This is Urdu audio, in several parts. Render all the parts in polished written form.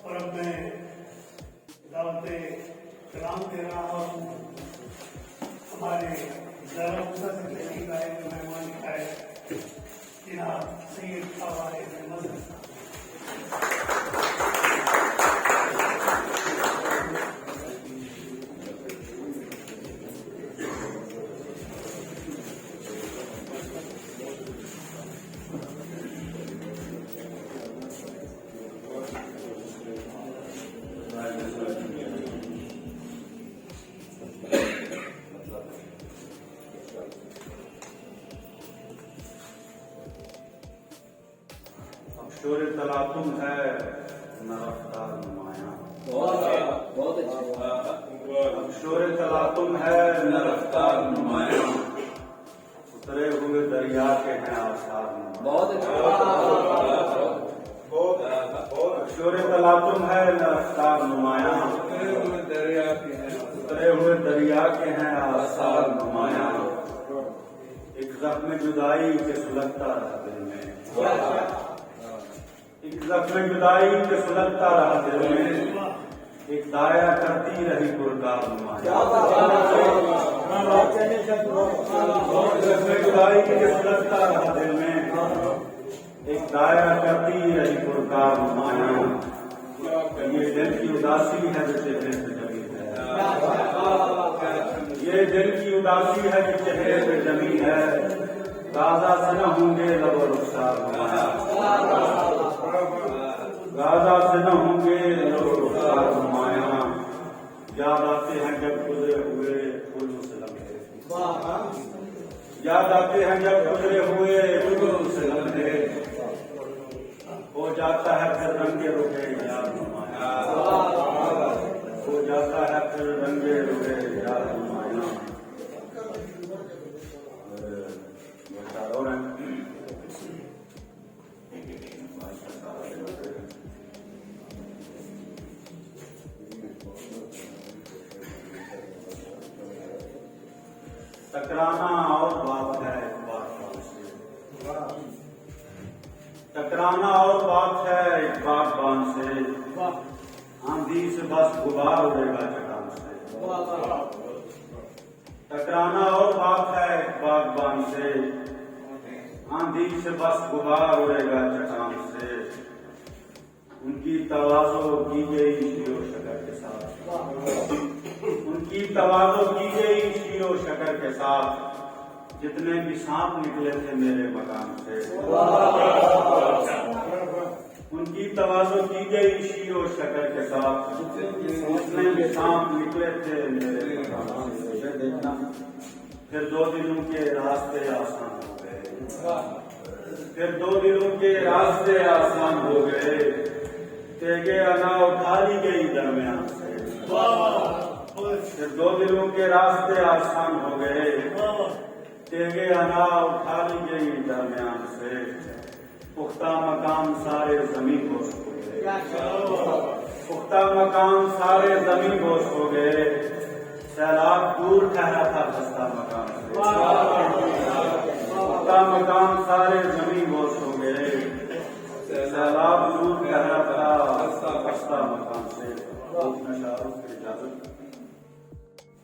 اور اب میں دعوت کلام دے رہا ہوں ہمارے ذرا سے تحقیق آئے جو مہمان آئے جناب سید فواد احمد صاحب. شور تلاطم ہے نہ رفتار نمایاں. بہت اچھا. شور تلاطم ہے نہ رفتار نمایاں. اترے ہوئے دریا کے ہیں آثار نمایاں. بہت اچھا. شور تلاطم ہے نہ رفتار نمایاں. اترے ہوئے دریا کے ہیں آثار نمایاں. ایک زخم جدائی کے سلگتا رہا دل میں. ایک زخم جدائی کے سلگتا رہا دل میں. ایک دائرہ کرتی رہی پرکار نمایاں. زخم جدائی کے سلگتا رہا دل میں. ایک دائرہ کرتی رہی پرکار نمایاں. یہ دل کی اداسی ہے جو چہرے پہ جمی ہے. یہ دل کی اداسی ہے جو چہرے پہ جمی ہے. غازہ سے نہ ہوں گے لب و رخسار نمایاں. غازہ سے نہ ہوں گے لب و رخسار نمایاں. یاد آتے ہیں جب گزرے ہوئے پھولوں سے لمحے. یاد آتے ہیں جب گزرے ہوئے پھولوں سے لمحے. ہو جاتا ہے پھر رنگے رکے یاد نمایاں. ہو جاتا ہے پھر رنگے رکے یاد نمایاں. ٹکرانا اور بات ہے ایک باغبان سے. ٹکرانا اور بات ہے ایک باغبان سے. آندھی سے بس غبار اڑے گا چٹان سے. ٹکرانا اور بات ہے ایک باغبان سے. آندھی سے بس غبار اڑے گا چٹان سے. ان کی تواضع کی گئی شیر و شکر کے ساتھ. ان کی تواضع کی گئی شیر و شکر کے ساتھ. جتنے بھی سانپ نکلے تھے میرے مکان سے. ان کی تواضع کی گئی شیر و شکر کے ساتھ. جتنے بھی سانپ نکلے تھے میرے مکان سے. دیکھنا پھر دو دلوں کے راستے آسان ہو گئے. پھر دو دلوں کے راستے آسان ہو گئے. تیگے انا اٹھا لی گئی درمیان سے. پھر دو دلوں کے راستے آسان ہو گئے. تیگے انا اٹھا لی گئی درمیان سے. پختہ مقام سارے زمین بوس ہو گئے. پختہ مقام سارے زمین بوس ہو گئے. سیلاب دور ٹھہرا تھا خستہ مقام سے. پختہ مقام سارے زمین بوس ہو گئے. سیلاب دور ٹھہرا تھا خستہ مقام سے.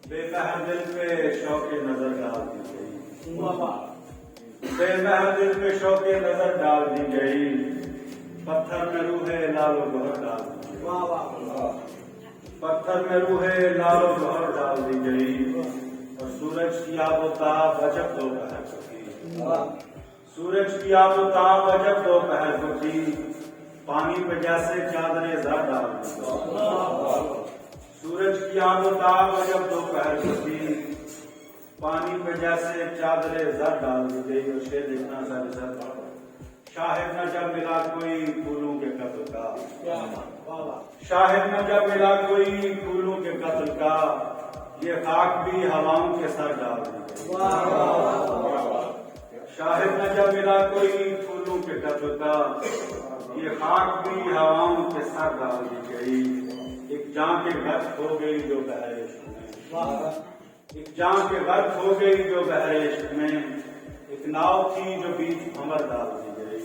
بے مہر دل پہ شوق نظر ڈال دی گئی. بے مہر دل پہ شوق نظر ڈال دی گئی. پتھر میں روح لال و گوہر ڈال دی گئی. پتھر میں روح لال و گوہر ڈال دی گئی. اور سورج کی آب و تاب عجب دوپہر کو تھی. سورج کی آب و تاب عجب دوپہر کو تھی. پانی پہ جیسے چادریں زر ڈال دی گئی. سورج کی آب و تاب عجب دوپہر کو تھی. پانی پہ جیسے چادریں زر ڈال دی گئی. اور شیر دیکھنا سر شاہد نہ جب ملا کوئی پھولوں کے قتل کا. شاہد نہ جب ملا کوئی پھولوں کے قتل کا. یہ خاک بھی ہواؤں کے سر ڈال دی گئی. شاہد نہ جب ملا کوئی پھولوں کے قتل کا. یہ خاک بھی ہواؤں کے سر ڈال دی گئی. ایک جان کے غرق ہو گئی جو بحر عشق میں. ایک جان کے غرق ہو گئی جو بحر عشق میں. ایک ناؤ تھی جو بیچ بھنور ڈال دی گئی.